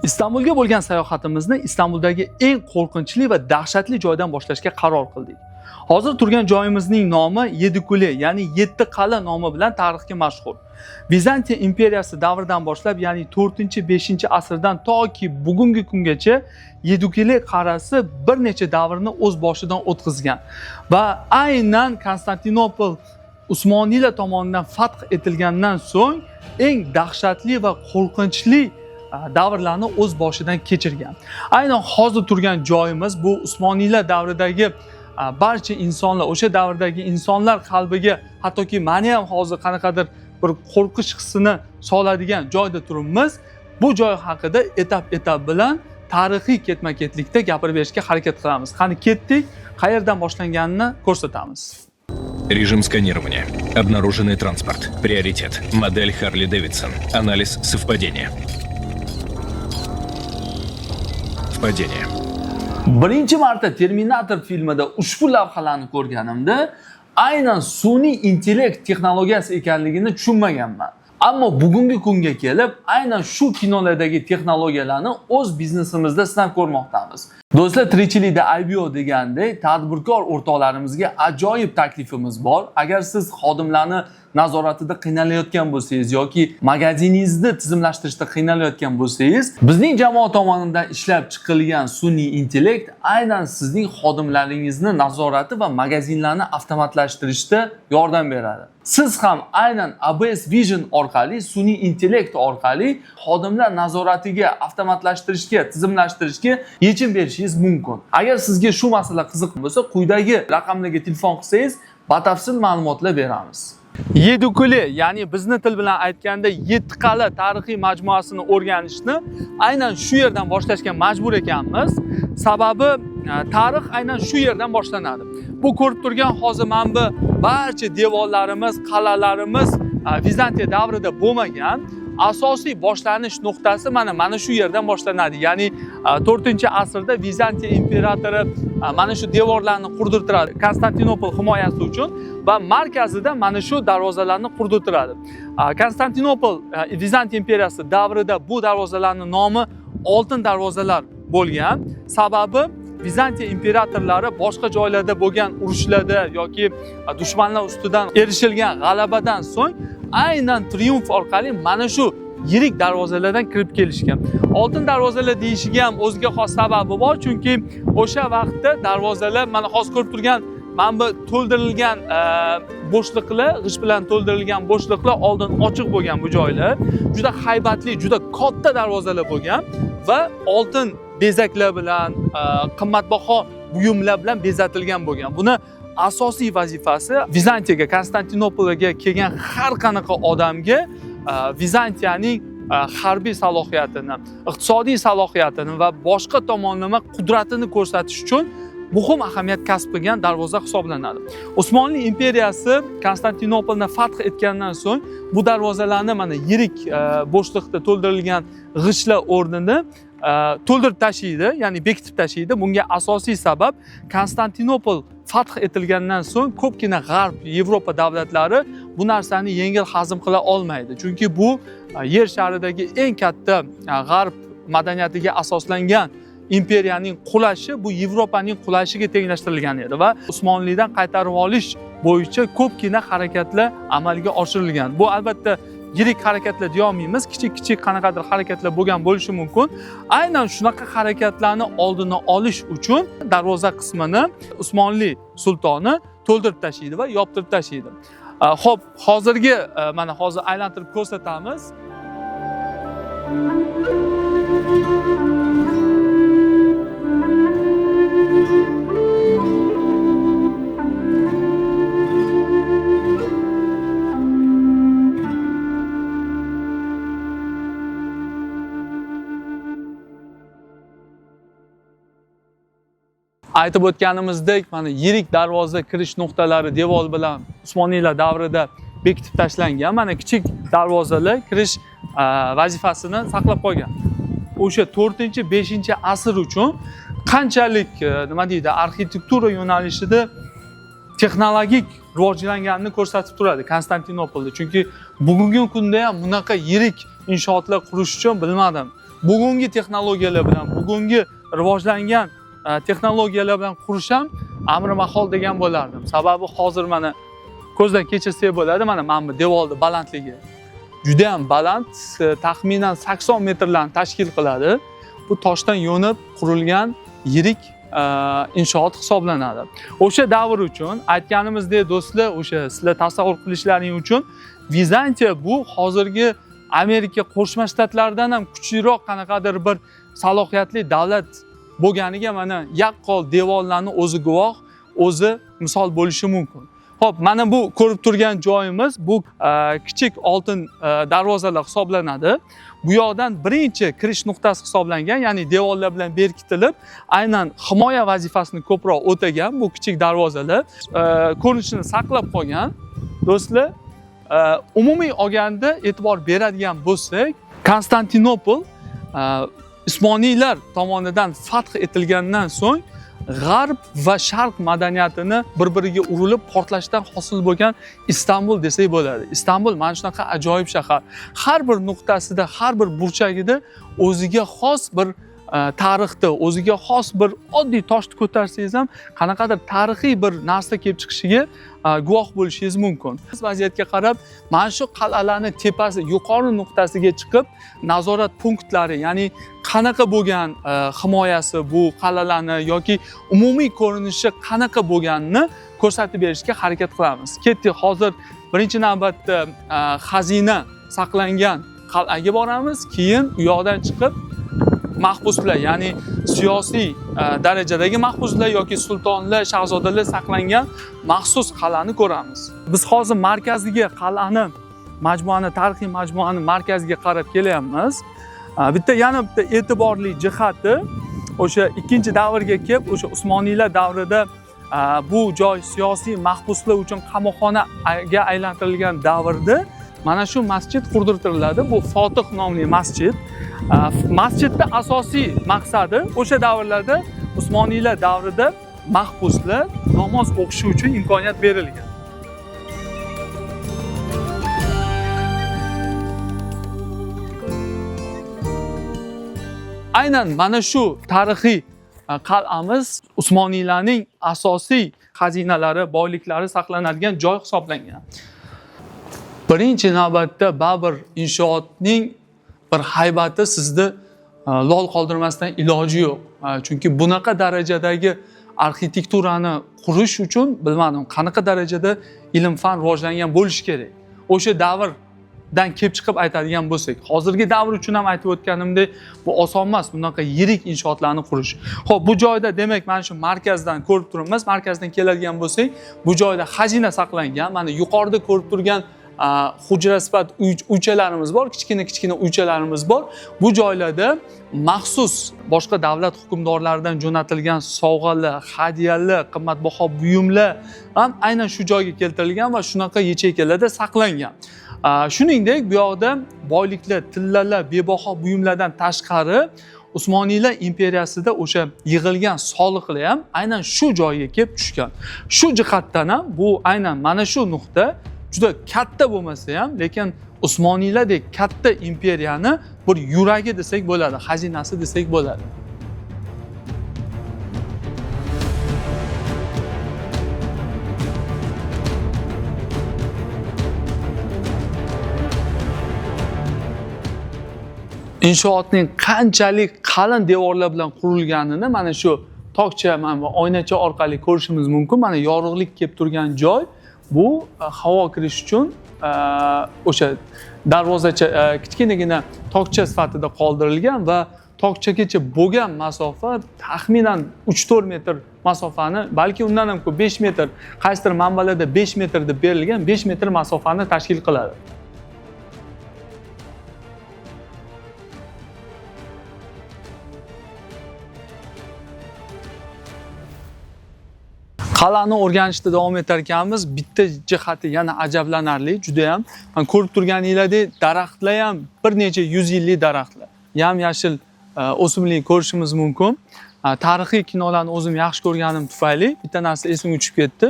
Istanbulga bo'lgan sayohatimizni Istanbuldagi eng qo'rqinchli va dahshatli joydan boshlashga qaror qildik. Hozir turgan joyimizning nomi Yedikule, ya'ni 7 qal'a nomi bilan tarixga mashhur. Bizantiya imperiyasi davridan boshlab, ya'ni 4-5-asrdan toki bugungi kungacha Yedikule qal'asi bir necha davrni o'z boshidan o'tkazgan va aynan Konstantinopol Usmoniylar tomonidan fath etilgandan so'ng eng dahshatli va qo'rqinchli davrlarni o'z boshidan kechirgan. Aynan hozir turgan joyimiz bu Usmoniylar davridagi barcha insonlar, o'sha davrdagi insonlar qalbiga hattoki meni ham hozir qanaqadir bir qo'rqish hissini soladigan joyda turibmiz. Bu joy haqida etap bilan tarixiy ketma-ketlikda gapirib berishga harakat qilamiz. Qani ketdik, qayerdan boshlanganini ko'rsatamiz. Режим сканирования. Обнаруженный транспорт. Приоритет. Модель Harley Davidson. Анализ совпадения. Падение. Birinchi marta Terminator filmida ushbu lavhalarni ko'rganimda aynan sun'iy intellekt texnologiyasi ekanligini tushunmaganman. Ammo bugungi kunga kelib aynan shu kinolardagi texnologiyalarni o'z biznesimizda sinab ko'rmoqdamiz. Do'stlar, tirikchilikda IBO degandek tadbirkor o'rtoqlarimizga ajoyib taklifimiz bor. Agar siz xodimlarni nazoratida qiynalayotgan bo'lsangiz yoki magaziningizni tizimlashtirishda qiynalayotgan bo'lsangiz, bizning jamoa tomonidan ishlab chiqilgan sun'iy intellekt aynan sizning xodimlaringizni nazorati va magazinlarni avtomatlashtirishda yordam beradi. Siz ham aynan ABS Vision orqali, sun'iy intellekt orqali xodimlar nazoratiga, avtomatlashtirishga, tizimlashtirishga yechim berishingiz mumkin. Agar sizga shu masala qiziq bo'lsa, quyidagi raqamlarga telefon qilsangiz, batafsil ma'lumotlar beramiz. Yedikule, ya'ni bizni til bilan aytganda 7 qal'a tarixiy majmuasini o'rganishni aynan shu yerdan boshlashga majbur ekanmiz. Sababi tarix aynan shu yerdan boshlanadi. Bu ko'rib turgan hozir mana bu barcha devorlarimiz, qal'alarimiz Bizantiya davrida bo'lmagan. Asosiy boshlanish nuqtasi mana shu yerdan boshlanadi. Ya'ni 4-asrda Bizantiya imperatori mana shu devorlarni qurdirtiradi Konstantinopol himoyasi uchun va markazida mana shu darvozalarni qurdirtiradi. Konstantinopol Bizantiya imperiyasi davrida bu darvozalarning nomi oltin darvozalar bo'lgan. Sababi Bizantiya imperatorlari boshqa joylarda bo'lgan urushlarda yoki dushmanlar ustidan erishilgan g'alabadan so'ng aynan triumf orqali mana shu yirik darvozalardan kirib kelishgan. Oltin darvozalar deyishiga ham o'ziga xos sababi bor, chunki o'sha vaqtda darvozalar mana hozir ko'rib turgan mana bu to'ldirilgan bo'shliqlar, g'isht bilan to'ldirilgan bo'shliqlar oldin ochiq bo'lgan bu joylar. Juda haybatli, juda katta darvozalar bo'lgan va oltin bezaklar bilan, qimmatbaho buyumlar bilan bezatilgan bo'lgan. Buni asosiy vazifasi Bizantiyaga, Konstantinopolga kelgan har qanaqa odamga Bizantiyaning harbiy salohiyatini, iqtisodiy salohiyatini va boshqa tomonlama qudratini ko'rsatish uchun muhim ahamiyat kasb qilgan darvoza hisoblanadi. Usmonli imperiyasi Konstantinopolni fath etgandan so'ng bu darvozalarni mana yirik bo'shliqda to'ldirilgan g'ishtlar o'rnini to'ldirib tashlaydi, ya'ni bekitib tashlaydi. Bunga asosiy sabab Konstantinopol fath etilgandan so'ng ko'pgina G'arb, Yevropa davlatlari bu narsani yengil hazm qila olmaydi. Chunki bu yer sharidagi eng katta G'arb madaniyatiga asoslangan imperiyaning qulashi bu Yevropaning qulashiga tenglashtirilgan edi va Usmonlidan qaytarib olish bo'yicha ko'pgina harakatlar amalga oshirilgan. Bu albatta yirik harakatlar deya olmaymiz, kichik qanaqadir harakatlar bo'lgan bo'lishi mumkin. Aynan shunaqa harakatlarni oldini olish uchun darvoza qismini Usmonli sultoni to'ldirib tashlaydi va yoptirib tashlaydi. Xo'p, hozirgi mana hozir aylantirib ko'rsatamiz. Aytib o'tganimizdek, mana yirik darvoza kirish nuqtalari devor bilan Usmoniylar davrida bekitib tashlangan. Mana kichik darvozalar kirish vazifasini saqlab qolgan. O'sha 4-5-asr uchun qanchalik nima deydi, arxitektura yo'nalishida texnologik rivojlanganini ko'rsatib turadi Konstantinopolda. Chunki bugungi kunda ham bunaqa yirik inshootlar qurish uchun bilmadim, bugungi texnologiyalar bilan, bugungi rivojlangan texnologiyalar bilan qurish ham amri mahol degan bo'lardim. Sababi hozir mana ko'zdan kechirsak bo'ladi, mana bu devorning balandligi juda ham baland, taxminan 80 metrlarni tashkil qiladi. Bu toshdan yo'nib qurilgan yirik inshoot hisoblanadi. O'sha davr uchun aytganimizdek do'stlar, o'sha sizlar tasavvur qilishlaring uchun Vizantiya bu hozirgi Amerika Qo'shma Shtatlaridan ham kuchliroq qanaqadir bir salohiyatli davlat bo'lganiga mana yaqqol devorlarning o'zi guvoh, o'zi misol bo'lishi mumkin. Xo'p, mana bu ko'rib turgan joyimiz bu kichik oltin darvozalar hisoblanadi. Bu yoqdan birinchi kirish nuqtasi hisoblangan, ya'ni devorlar bilan berkitilib, aynan himoya vazifasini ko'proq o'tagan bu kichik darvozalar ko'rinishini saqlab qolgan. Do'stlar, umumiy olganda e'tibor beradigan bo'lsak, Konstantinopol Usmoniylar tomonidan fath etilgandan so'ng G'arb va Sharq madaniyatini bir-biriga urilib portlashdan hosil bo'lgan Istanbul desak bo'ladi. Istanbul mana shunaqa ajoyib shahar. Har bir nuqtasida, har bir burchagida o'ziga xos bir tarixda, o'ziga xos bir oddiy toshni ko'tarsangiz ham qanaqadir tarixiy bir narsa kelib chiqishiga guvoh bo'lishingiz mumkin. Biz vaziyatga qarab, mana shu qal'alarning tepasi, yuqori nuqtasiga chiqib, nazorat punktlari, ya'ni qanaqa bo'lgan himoyasi bu qal'alarni yoki umumiy ko'rinishi qanaqa bo'lganini ko'rsatib berishga harakat qilamiz. Ketdik, hozir birinchi navbatda xazina saqlangan qal'aga boramiz, keyin u yoqdan chiqib mahbuslar, ya'ni siyosiy darajadagi mahbuslar yoki sultonlar, shahzodalar saqlangan maxsus qal'ani ko'ramiz. Biz hozir markaziga qal'ani, tarixiy majmuani markaziga qarab kelyapmiz. Yana bitta e'tiborli jihati, o'sha ikkinchi davrga kelib, o'sha Usmoniylar davrida bu joy siyosiy mahbuslar uchun qamoqxonaga aylantirilgan davrda mana shu masjid qurdirtiriladi. Bu Fotih nomli masjid. Masjidda asosiy maqsadi o'sha davrlarda Usmoniylar davrida mahbuslar namoz o'qishi uchun imkoniyat berilgan. Aynan mana shu tarixiy qal'amiz Usmoniylarning asosiy xazinalari, boyliklari saqlanadigan joy hisoblangan. Birinchi navbatda Babur inshootining bir haybati sizni lol qoldirmasdan iloji yo'q. Chunki bunaqa darajadagi arxitekturani qurish uchun bilmadim qanaqa darajada ilm-fan rivojlangan bo'lishi kerak. O'sha davrdan kelib chiqib aytadigan bo'lsak, hozirgi davr uchun ham aytib o'tganimdek, bu oson emas bunaqa yirik inshootlarni qurish. Xo'p, bu joyda demak mana shu markazdan ko'rib turibmiz. Markazdan keladigan bo'lsak, bu joyda xazina saqlangan. Mana yuqorida ko'rib turgan hujra sifat uychalarimiz bor, kichkina uychalarimiz bor. Bu joylarda maxsus boshqa davlat hukmdorlaridan jo'natilgan sovg'alar, hadyalar, qimmatbaho buyumlar ham aynan shu joyga keltirilgan va shunaqa yacheykalarda saqlangan. Shuningdek, bu yoqda boyliklar, tillalar, bebaho buyumlardan tashqari Usmoniylar imperiyasida o'sha yig'ilgan soliqlar ham aynan shu joyga kelib tushgan. Shu jihatdan ham bu aynan mana shu nuqta juda katta bo'lmasa ham, lekin Usmoniylardek katta imperiyani bir yuragi desak bo'ladi, xazinasi desak bo'ladi. Inshootning qanchalik qalin devorlar bilan qurilganini mana shu tokcha va oynacha orqali ko'rishimiz mumkin. Mana yorug'lik kelib turgan joy bu havo kirish uchun o'sha darvozacha kichkinagina tokcha sifatida qoldirilgan va tokchagacha bo'lgan masofa taxminan 3-4 metr masofani, balki undan ham ko'p, 5 metr, qaysidir manbalarda 5 metr deb berilgan, 5 metr masofani tashkil qiladi. Qal'ani o'rganishda davom etar ekanmiz. Bitta jihati yana ajablanarli, juda ham. Men ko'rib turganingizdek, daraxtlar ham bir necha 100 yillik daraxtlar. Yam-yashil o'simlik ko'rishimiz mumkin. Tarixiy kinolarni o'zim yaxshi ko'rganim tufayli bitta narsa esimga tushib ketdi.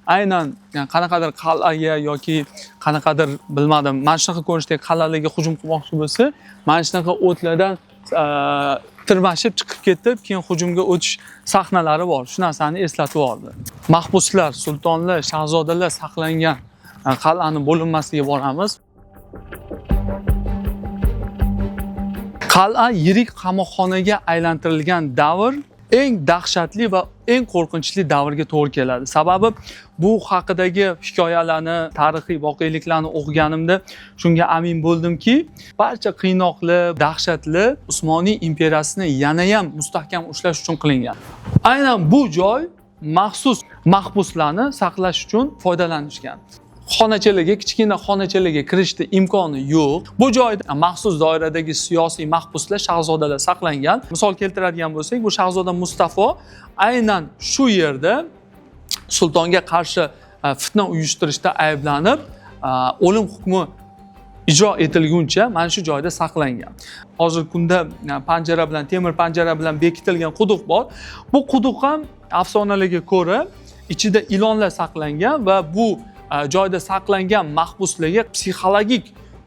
Aynan qanaqadir qal'aga yoki qanaqadir bilmadim, mana shunaqa ko'rinishdagi qal'alarga hujum qilmoqchi bo'lsa, mana shunaqa o'tlardan tirmashib chiqib ketib, keyin hujumga o'tish sahnalari bor. Shu narsani eslatib yubordi. Mahbuslar, sultonlar, shahzodalar saqlangan qal'aning bo'linmasiga boramiz. Qal'a yirik qamoqxonaga aylantirilgan davr eng dahshatli va eng qo'rqinchli davrga to'g'ri keladi. Sababi bu haqidagi hikoyalarni, tarixiy voqeliklarni o'qiganimda shunga amin bo'ldimki, barcha qiynoqli, dahshatli Usmoniy imperiyasini yana ham mustahkam ushlash uchun qilingan. Aynan bu joy maxsus mahbuslarni saqlash uchun foydalanishgan. Xonachalarga, kichkina xonachalarga kirishda imkoni yo'q. Bu joyda maxsus doiradagi siyosiy mahbuslar, shahzodalar saqlangan. Misol keltiradigan bo'lsak, bu shahzoda Mustafo aynan shu yerda sultonga qarshi fitna uyushtirishda ayblanib, o'lim hukmi ijro etilguncha mana shu joyda saqlangan. Hozirgi kunda panjara bilan, temir panjara bilan bekitilgan quduq bor. Bu quduq ham afsonalarga ko'ra ichida ilonlar saqlangan va bu joyda saqlangan mahbuslarga psixologik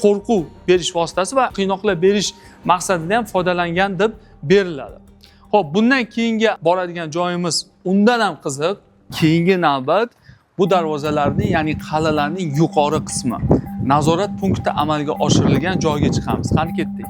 qo'rquv berish vositasi va qiynoqlar berish maqsadida ham foydalangan deb beriladi. Xo'p, bundan keyingi boradigan joyimiz undan ham qiziq. Keyingi navbat bu darvozalarning, ya'ni qal'alarning yuqori qismi, nazorat punkti amalga oshirilgan joyga chiqamiz. Qani ketdik.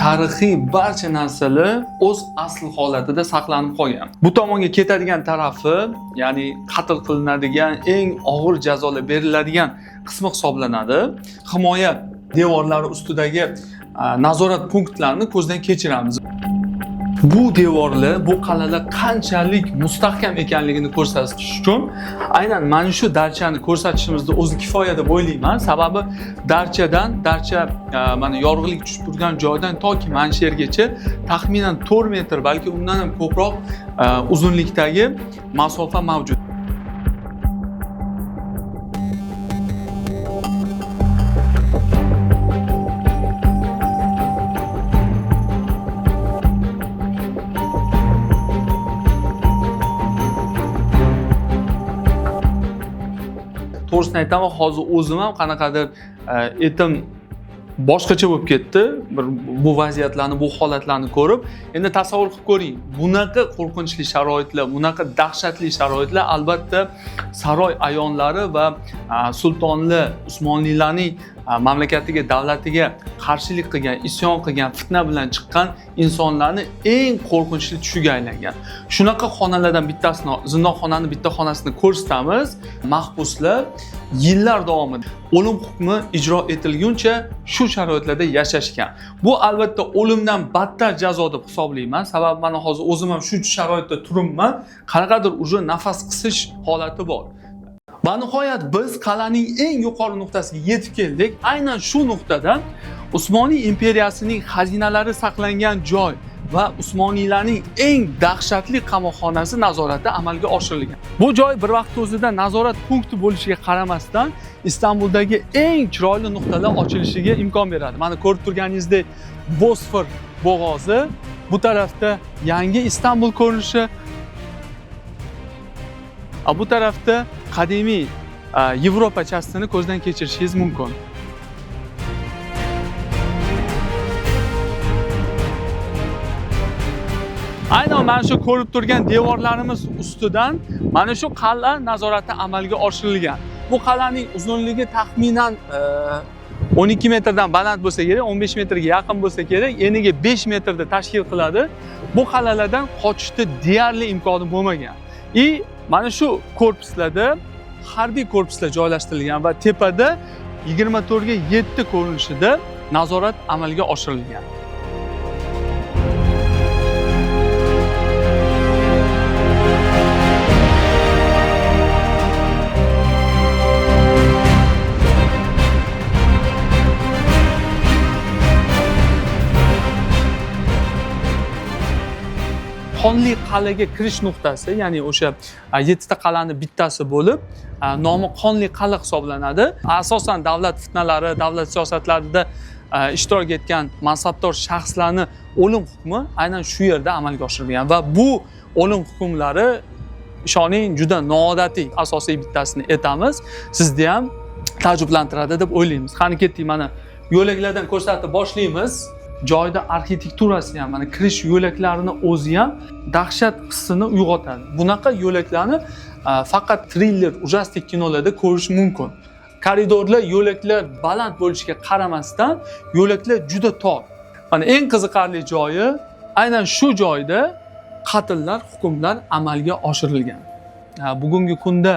Tarixiy barcha narsalar o'z asl holatida saqlanib qolgan. Bu tomonga ketadigan tarafi, ya'ni qatl qilinadigan, eng og'ir jazolar beriladigan qismi hisoblanadi. Himoya devorlari ustidagi nazorat punktlarini ko'zdan kechiramiz. Bu devorlar, bu qal'alar qanchalik mustahkam ekanligini ko'rsatish uchun aynan mana shu darchani ko'rsatishimizda o'zi kifoya deb o'ylayman. Sababi darcha mana yorug'lik tushib turgan joydan toki mana shu yergacha taxminan 4 metr, balki undan ham ko'proq uzunlikdagi masofa mavjud. To'g'risini aytaman, hozir o'zim ham qanaqadir etim boshqacha bo'lib ketdi. Bu vaziyatlarni, bu holatlarni ko'rib, endi tasavvur qilib ko'ring. Bunaqa qo'rqinchli sharoitlar, bunaqa dahshatli sharoitlar albatta saroy ayonlari va sultonlar, Usmoniylarning mamlakatiga, davlatiga qarshilik qilgan, isyon qilgan, fitna bilan chiqqan insonlarni eng qo'rqinchli tushiga aylangan. Shunaqa xonalardan bittasini, zindoxonaning bitta xonasini ko'rsatamiz. Mahbuslar yillar davomida o'lim hukmi ijro etilguncha shu sharoitlarda yashashgan. Bu albatta o'limdan battar jazo deb hisoblayman. Sababi mana hozir o'zim ham shu sharoitda turibman. Qanaqadir uje nafas qisish holati bor. Va nihoyat biz qal'aning eng yuqori nuqtasiga yetib keldik. Aynan shu nuqtadan Usmoniy imperiyasining xazinalari saqlangan joy va Usmoniylarning eng dahshatli qamoqxonasi nazorati amalga oshirilgan. Bu joy bir vaqt o'zida nazorat punkti bo'lishiga qaramasdan Istanbuldagi eng chiroyli nuqtalar ochilishiga imkon beradi. Mana ko'rib turganingizdek Bosfor bo'g'ozi, bu tarafda yangi Istanbul ko'rinishi, bu tarafda qadimiy Yevropachasini ko'zdan kechirishingiz mumkin. Aynan mana shu ko'rib turgan devorlarimiz ustidan mana shu qal'a nazorati amalga oshirilgan. Bu qal'aning uzunligi taxminan 12 metrdan baland bo'lsa kerak, 15 metrga yaqin bo'lsa kerak, eniga 5 metrda tashkil qiladi. Bu qal'alardan qochishda deyarli imkoni bo'lmagan. Mana shu korpuslarda harbiy korpuslar joylashtirilgan va tepada 24 ga 7 ko'rinishida nazorat amalga oshirilgan. Qonli qal'aga kirish nuqtasi, ya'ni o'sha 7 ta qal'aning bittasi bo'lib, nomi Qonli qal'a hisoblanadi. Asosan davlat fitnalari, davlat siyosatlarida ishtirok etgan mansabdor shaxslarning o'lim hukmi aynan shu yerda amalga oshirilgan va bu o'lim hukmlari ishoning juda noodatiy. Asosiy bittasini aytamiz. Sizda ham taajjublantiradi deb o'ylaymiz. Qani ketdik, mana yo'laklardan ko'rsatib boshlaymiz. Joyda arxitekturasi ham, mana kirish yo'laklarini o'zi ham dahshat hissini uyg'otadi. Bunaqa yo'laklarni faqat thriller, ujastik kinolarda ko'rish mumkin. Koridorlar, yo'laklar baland bo'lishiga qaramasdan, yo'laklar juda tor. Mana eng qiziqarli joyi aynan shu joyda qatllar, hukmlar amalga oshirilgan. Bugungi kunda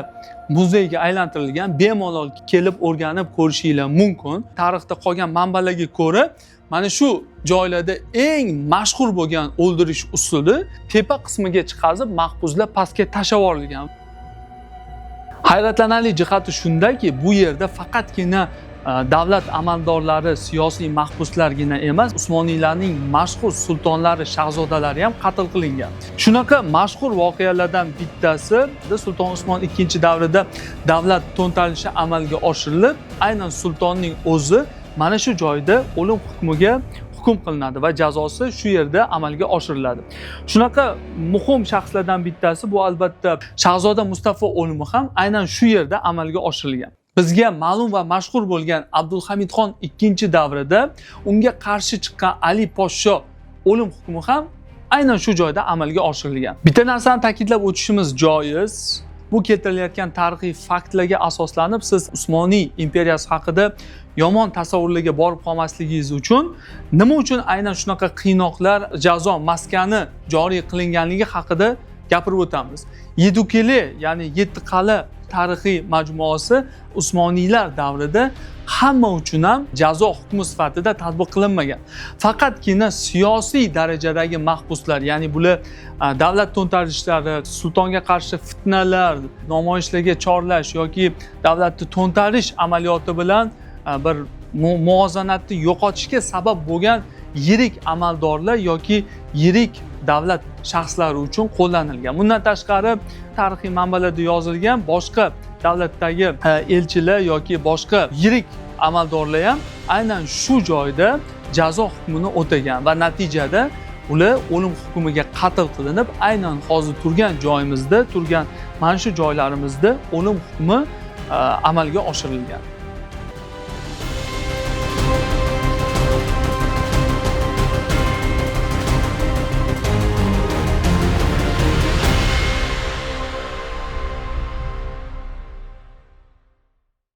muzeyga aylantirilgan, bemalol kelib o'rganib ko'rishinglar mumkin. Tarixda qolgan manbalarga ko'ra, mana shu joylarda eng mashhur bo'lgan o'ldirish usuli tepa qismiga chiqazib, mahbuslar pastga tashlab yuborilgan. Hayratlanarli jihati shundaki, bu yerda faqatgina davlat amaldorlari, siyosiy mahbuslargina emas, Usmoniylarning mashhur sultonlari, shahzodalari ham qatl qilingan. Shunaqa mashhur voqealardan bittasi Sulton Usmon II davrida davlat to'ntarishi amalga oshirilib, aynan sultonning o'zi mana shu joyda o'lim hukmiga hukm qilinadi va jazosi shu yerda amalga oshiriladi. Shunaqa muhim shaxslardan bittasi bu albatta Shahzoda Mustafa o'limi ham aynan shu yerda amalga oshirilgan. Bizga ma'lum va mashhur bo'lgan Abdulhamidxon II davrida unga qarshi chiqqan Ali podsho o'lim hukmi ham aynan shu joyda amalga oshirilgan. Bitta narsani ta'kidlab o'tishimiz joiz. Bu keltirilayotgan tarixiy faktlarga asoslanib siz Usmoniy imperiyasi haqida yomon tasavvurlarga borib qolmasligingiz uchun nima uchun aynan shunaqa qiynoqlar, jazo maskani joriy qilinganligi haqida gapirib o'tamiz. Yedukeli, ya'ni Yetti qal'a tarixiy majmuasi Usmoniylar davrida hamma uchun ham jazo hukmi sifatida tatbiq qilinmagan. Faqatgina siyosiy darajadagi mahbuslar, ya'ni bular davlat to'ntarishlari, sultonga qarshi fitnalar, namoyishlarga chorlash yoki davlatni to'ntarish amaliyoti bilan bir muvozanatni yo'qotishga sabab bo'lgan yirik amaldorlar yoki yirik davlat shaxslari uchun qo'llanilgan. Bundan tashqari tarixiy manbalarda yozilgan boshqa davlatdagi elchilar yoki boshqa yirik amaldorlar ham aynan shu joyda jazo hukmini o'tagan va natijada ular o'lim hukmiga qatl qilinib, aynan hozir turgan joyimizda, turgan mana shu joylarimizda o'lim hukmi amalga oshirilgan.